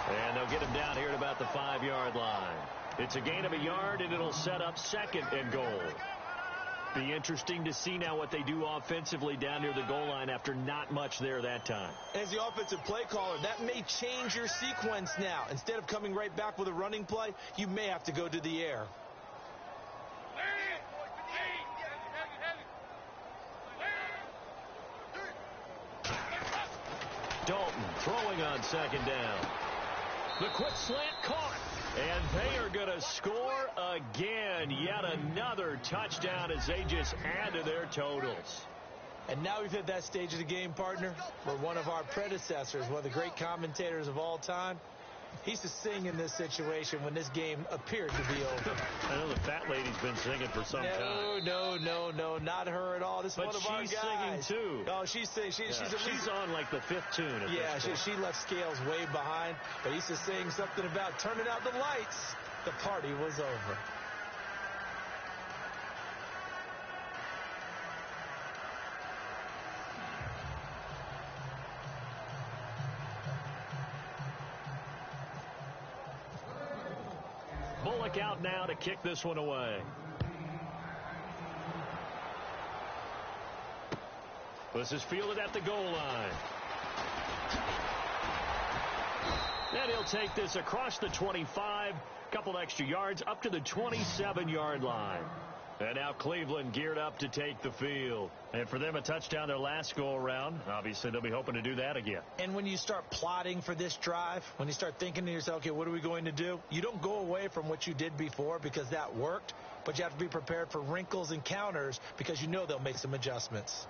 And they'll get him down here at about the 5-yard line. It's a gain of a yard, and it'll set up 2nd and goal. Be interesting to see now what they do offensively down near the goal line after not much there that time. As the offensive play caller, that may change your sequence now. Instead of coming right back with a running play, you may have to go to the air. Dalton throwing on 2nd down. The quick slant caught. And they are going to score again. Yet another touchdown as they just add to their totals. And now we've hit that stage of the game, partner, where one of our predecessors, one of the great commentators of all time, he used to sing in this situation when this game appeared to be over. I know the fat lady's been singing for some time. No, not her at all. This is one of our guys. But she's singing, too. Oh, she's singing. She's on, like, the 5th tune. She left Scales way behind, but he used to sing something about turning out the lights. The party was over. Bullock out now to kick this one away. This is fielded at the goal line. And he'll take this across the 25, couple extra yards, up to the 27-yard line. And now Cleveland geared up to take the field. And for them, a touchdown their last go-around. Obviously, they'll be hoping to do that again. And when you start plotting for this drive, when you start thinking to yourself, okay, what are we going to do? You don't go away from what you did before because that worked, but you have to be prepared for wrinkles and counters because you know they'll make some adjustments.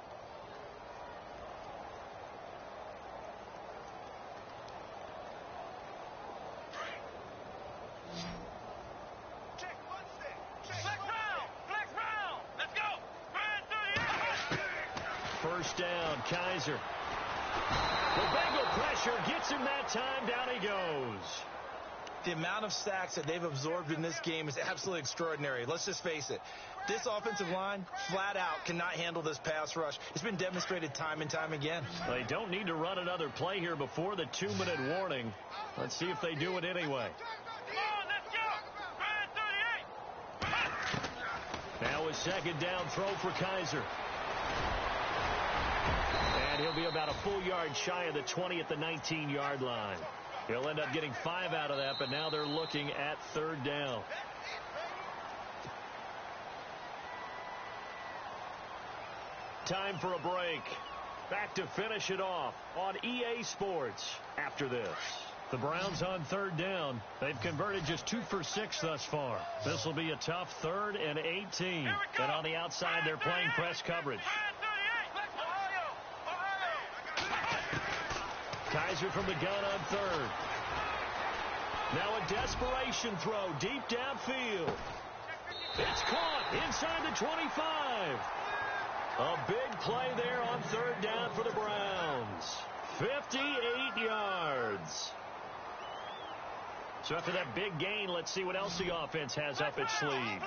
First down, Kaiser. The Bengal pressure gets him that time. Down he goes. The amount of sacks that they've absorbed in this game is absolutely extraordinary. Let's just face it. This offensive line, flat out, cannot handle this pass rush. It's been demonstrated time and time again. They don't need to run another play here before the 2-minute warning. Let's see if they do it anyway. Now a second down throw for Kaiser. And he'll be about a full yard shy of the 20 at the 19-yard line. He'll end up getting 5 out of that, but now they're looking at third down. Time for a break. Back to finish it off on EA Sports after this. The Browns on third down. They've converted just 2 for 6 thus far. This will be a tough 3rd and 18. And on the outside, they're playing press coverage. Kaiser from the gun on third. Now a desperation throw deep downfield. It's caught inside the 25. A big play there on third down for the Browns. 58 yards. So after that big gain, let's see what else the offense has up its sleeve.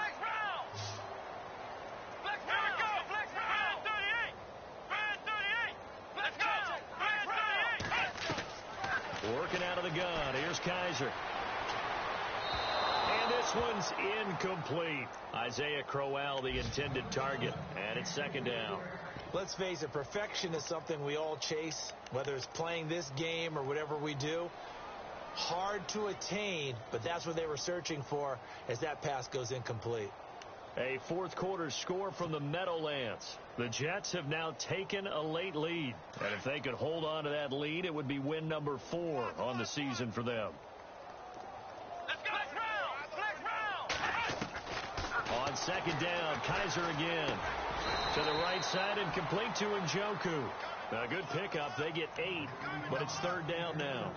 Working out of the gun. Here's Kaiser. And this one's incomplete. Isaiah Crowell, the intended target. And it's second down. Let's face it, perfection is something we all chase, whether it's playing this game or whatever we do. Hard to attain, but that's what they were searching for as that pass goes incomplete. A fourth quarter score from the Meadowlands. The Jets have now taken a late lead. And if they could hold on to that lead, it would be win number 4 on the season for them. On second down, Kaiser again. To the right side and complete to Njoku. A good pickup. They get 8, but it's third down now.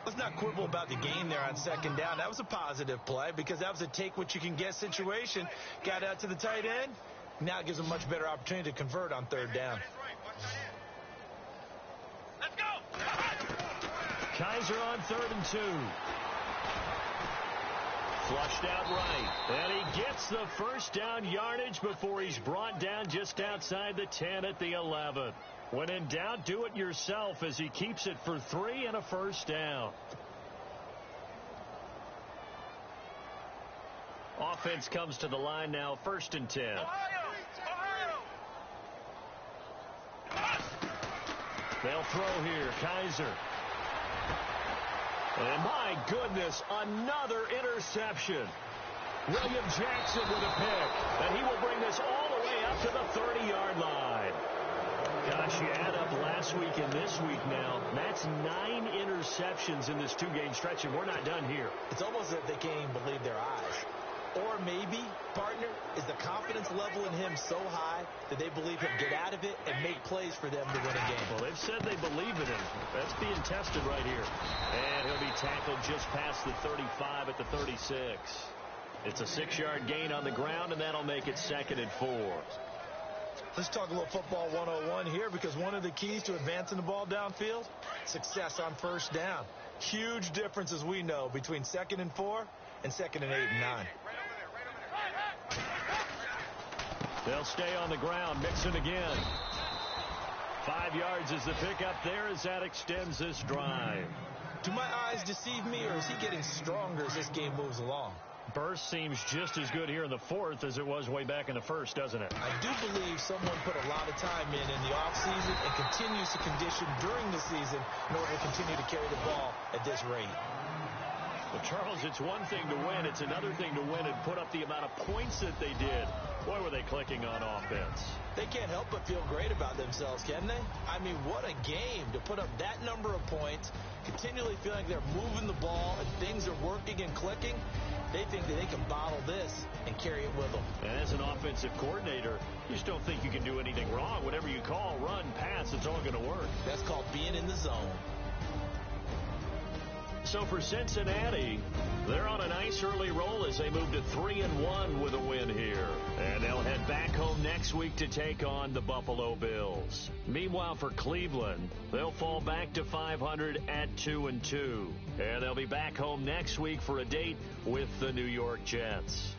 Let's not quibble about the gain there on second down. That was a positive play because that was a take-what-you-can-get situation. Got out to the tight end. Now it gives them much better opportunity to convert on third down. Let's go. Kaiser on 3rd and 2. Flushed out right. And he gets the first down yardage before he's brought down just outside the 10 at the 11. When in doubt, do it yourself as he keeps it for 3 and a first down. Offense comes to the line now, 1st and 10. They'll throw here. Kaiser. And my goodness, another interception. William Jackson with a pick. And he will bring this all the way up to the 30-yard line. Gosh, you add up last week and this week now. That's 9 interceptions in this 2-game stretch, and we're not done here. It's almost as if they can't even believe their eyes. Or maybe, partner, is the confidence level in him so high that they believe he'll get out of it and make plays for them to win a game. Well, they've said they believe in him. That's being tested right here. And he'll be tackled just past the 35 at the 36. It's a 6-yard gain on the ground, and that'll make it 2nd and 4. Let's talk a little football 101 here because one of the keys to advancing the ball downfield, success on first down. Huge difference, as we know, between 2nd and 4 and 2nd and 8 and 9. They'll stay on the ground. Mixon again. 5 yards is the pickup there as that extends this drive. Do my eyes deceive me, or is he getting stronger as this game moves along? Burst seems just as good here in the 4th as it was way back in the 1st, doesn't it? I do believe someone put a lot of time in the offseason and continues to condition during the season in order to continue to carry the ball at this rate. Well, Charles, it's one thing to win. It's another thing to win and put up the amount of points that they did. Boy, were they clicking on offense. They can't help but feel great about themselves, can they? I mean, what a game to put up that number of points, continually feeling like they're moving the ball and things are working and clicking. They think that they can bottle this and carry it with them. And as an offensive coordinator, you just don't think you can do anything wrong. Whatever you call, run, pass, it's all going to work. That's called being in the zone. So for Cincinnati, they're on a nice early roll as they move to 3-1 with a win here. And they'll head back home next week to take on the Buffalo Bills. Meanwhile, for Cleveland, they'll fall back to 500 at 2-2. And they'll be back home next week for a date with the New York Jets.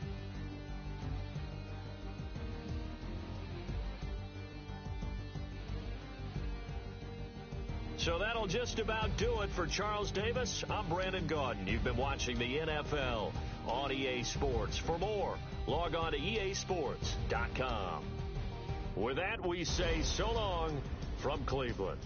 So that'll just about do it for Charles Davis. I'm Brandon Gaudin. You've been watching the NFL on EA Sports. For more, log on to easports.com. With that, we say so long from Cleveland.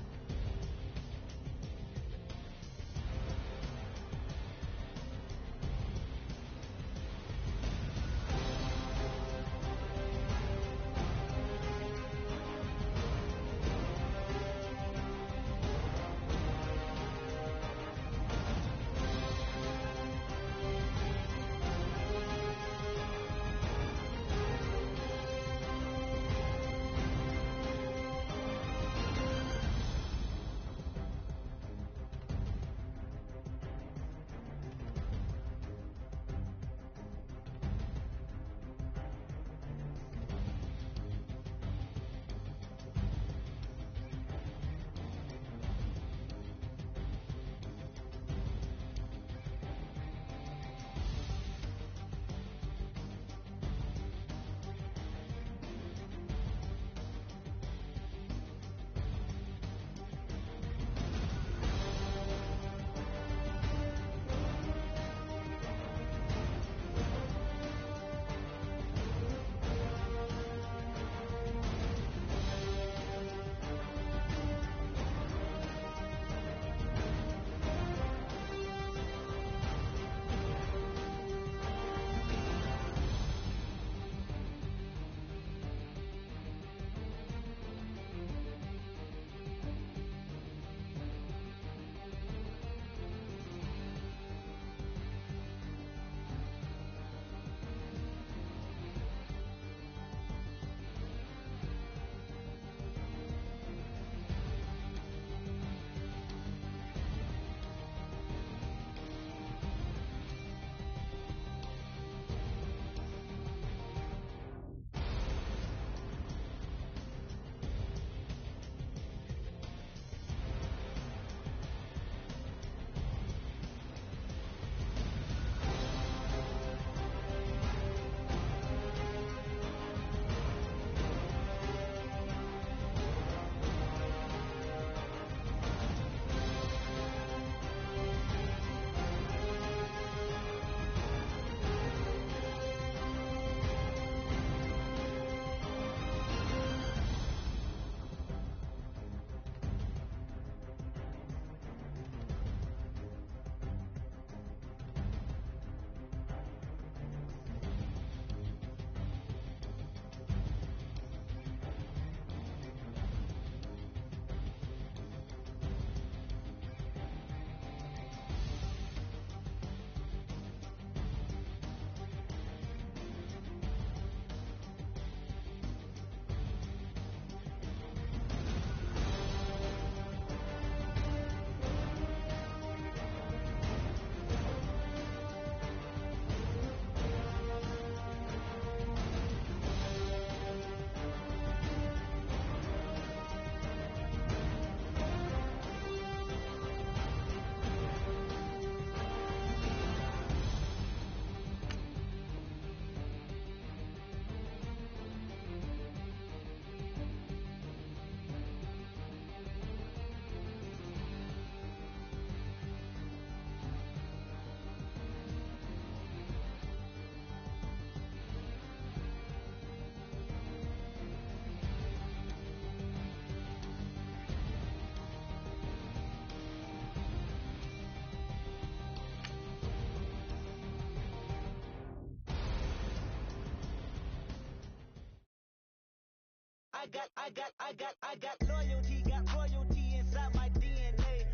got loyalty, got royalty inside my DNA.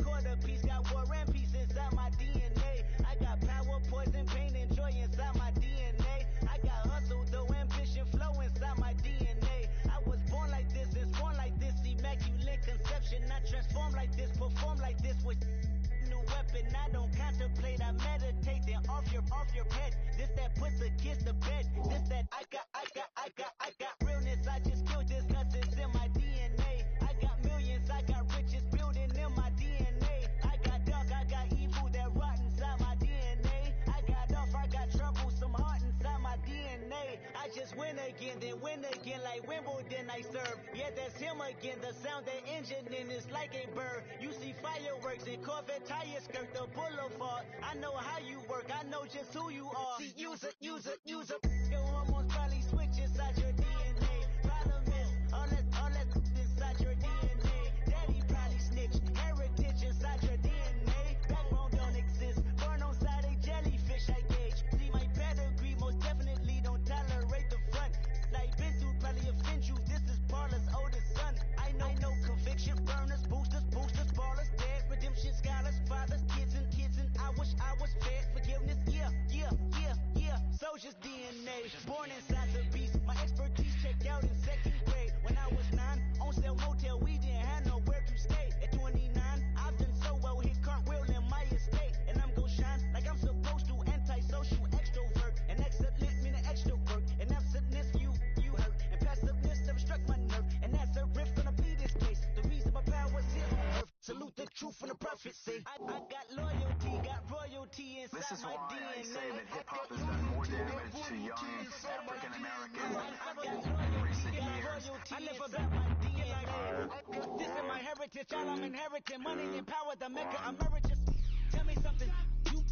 Quarter piece, got war and peace inside my DNA. I got power, poison, pain, and joy inside my DNA. I got hustle, though, ambition, flow inside my DNA. I was born like this and born like this, immaculate conception. I transform like this, perform like this with new weapon. I don't contemplate, I meditate, then off your head. This that puts a kiss to bed. This that I got realness. I just killed this cause it's in my DNA. I got millions, I got riches building in my DNA. I got dark, I got evil that rot inside my DNA. I got off, I got trouble, some heart inside my DNA. I just win again, then win again like Wimbledon I serve. Yeah, that's him again, the sound that engine in is like a bird. You see fireworks and Corvette tires skirt the boulevard. I know how you work, I know just who you are. See, use it. Your hormones probably switch inside your DNA. Problem is, all that inside your DNA. Daddy probably snitch, heritage inside your DNA. Backbone don't exist, burn on side a jellyfish I gauge. See my pedigree, most definitely don't tolerate the front. Like been through probably offend you, this is Paula's oldest son. I know conviction, burners, boosters, ballers, dead, redemption, scholars, fathers, kids and I wish I was fed. Forgiveness, yeah. Soldier's DNA, born inside the beast. My expertise checked out in second grade. When I was 9, on sale motel, we didn't have nowhere to stay. At 29, I've done so well, hit cartwheel in my estate. And I'm gon' shine like I'm supposed to, antisocial extrovert. And excellent meaning extra work. And absentness, you hurt. And passiveness never struck my nerve. And that's a riff, gonna plead this case. The reason my power's here on earth. Salute the truth from the prophecy. I got loyalty, got royalty inside This is my why DNA. I say that hip-hop has done more damage to young African Americans in recent years. I never got my DNA. This is my heritage, all I'm inheriting. Money and power, the maker emeritus. Tell me something, you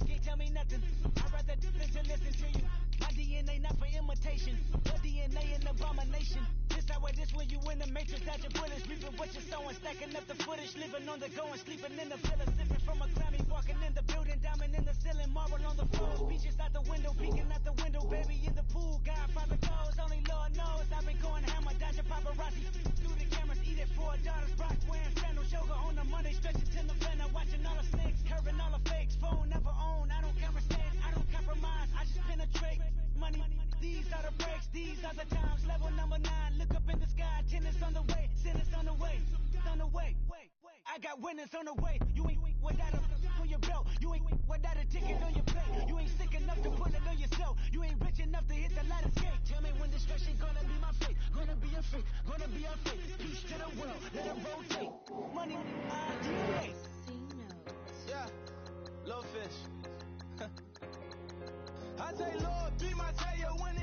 can't tell me nothing. I'd rather listen to you. My DNA not for imitation. Your DNA an abomination. This how it is when you in the matrix, dodging bullets, reaping what you're sowing, stacking up the footage, living on the go and sleeping in the villa, sipping from a Grammy, walking in the building, diamond in the ceiling, marble on the floor, beaches out the window, peeking out the window, baby in the pool, Godfather goes, only Lord knows, I've been going hammer, dodging paparazzi, through the cameras, eat it 4 daughters, Brock wearing sandals, yoga on the Monday, stretching to November, watching all the snakes, curving all the fakes, phone never own, I don't care mistakes, I don't compromise, I just penetrate, money, these are the breaks, these are the times, level number 9, look up in the sky, tennis on the way, sentence on the way, I got winners on the way, you ain't without a on your belt, you ain't without a ticket on your plate, you ain't sick enough to put it on yourself, you ain't rich enough to hit the ladder skate, tell me when destruction gonna be my fate, gonna be a fate, peace to the world, let it rotate, money, DNA. Yeah, low fish. I say, Lord, be my savior when